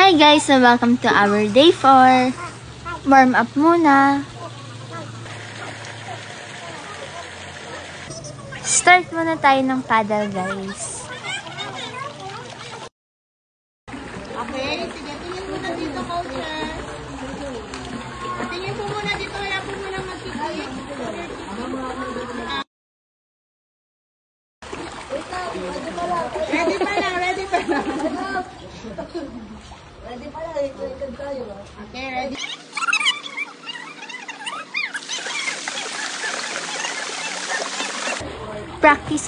Hi guys, and welcome to our day 4. Warm up muna. Start muna tayo ng paddle guys. Okay, sige, tingin muna dito, coacher. Tingin po muna dito, wala po muna magkikik. Ready pa lang. Ready pa lang, ikot tayo. Okay, ready.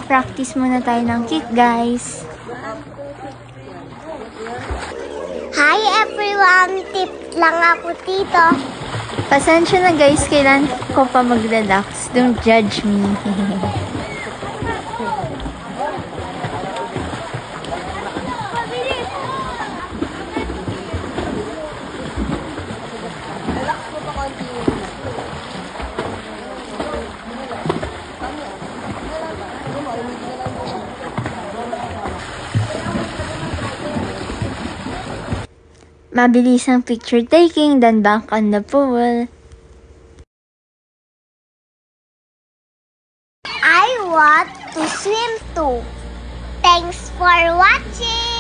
Practice muna tayo ng kick guys. Hi everyone! Tip lang ako dito. Pasensya na guys, kailan ko pa mag-relax. Don't judge me. Mabilis ang picture taking, then back on the pool. I want to swim too. Thanks for watching!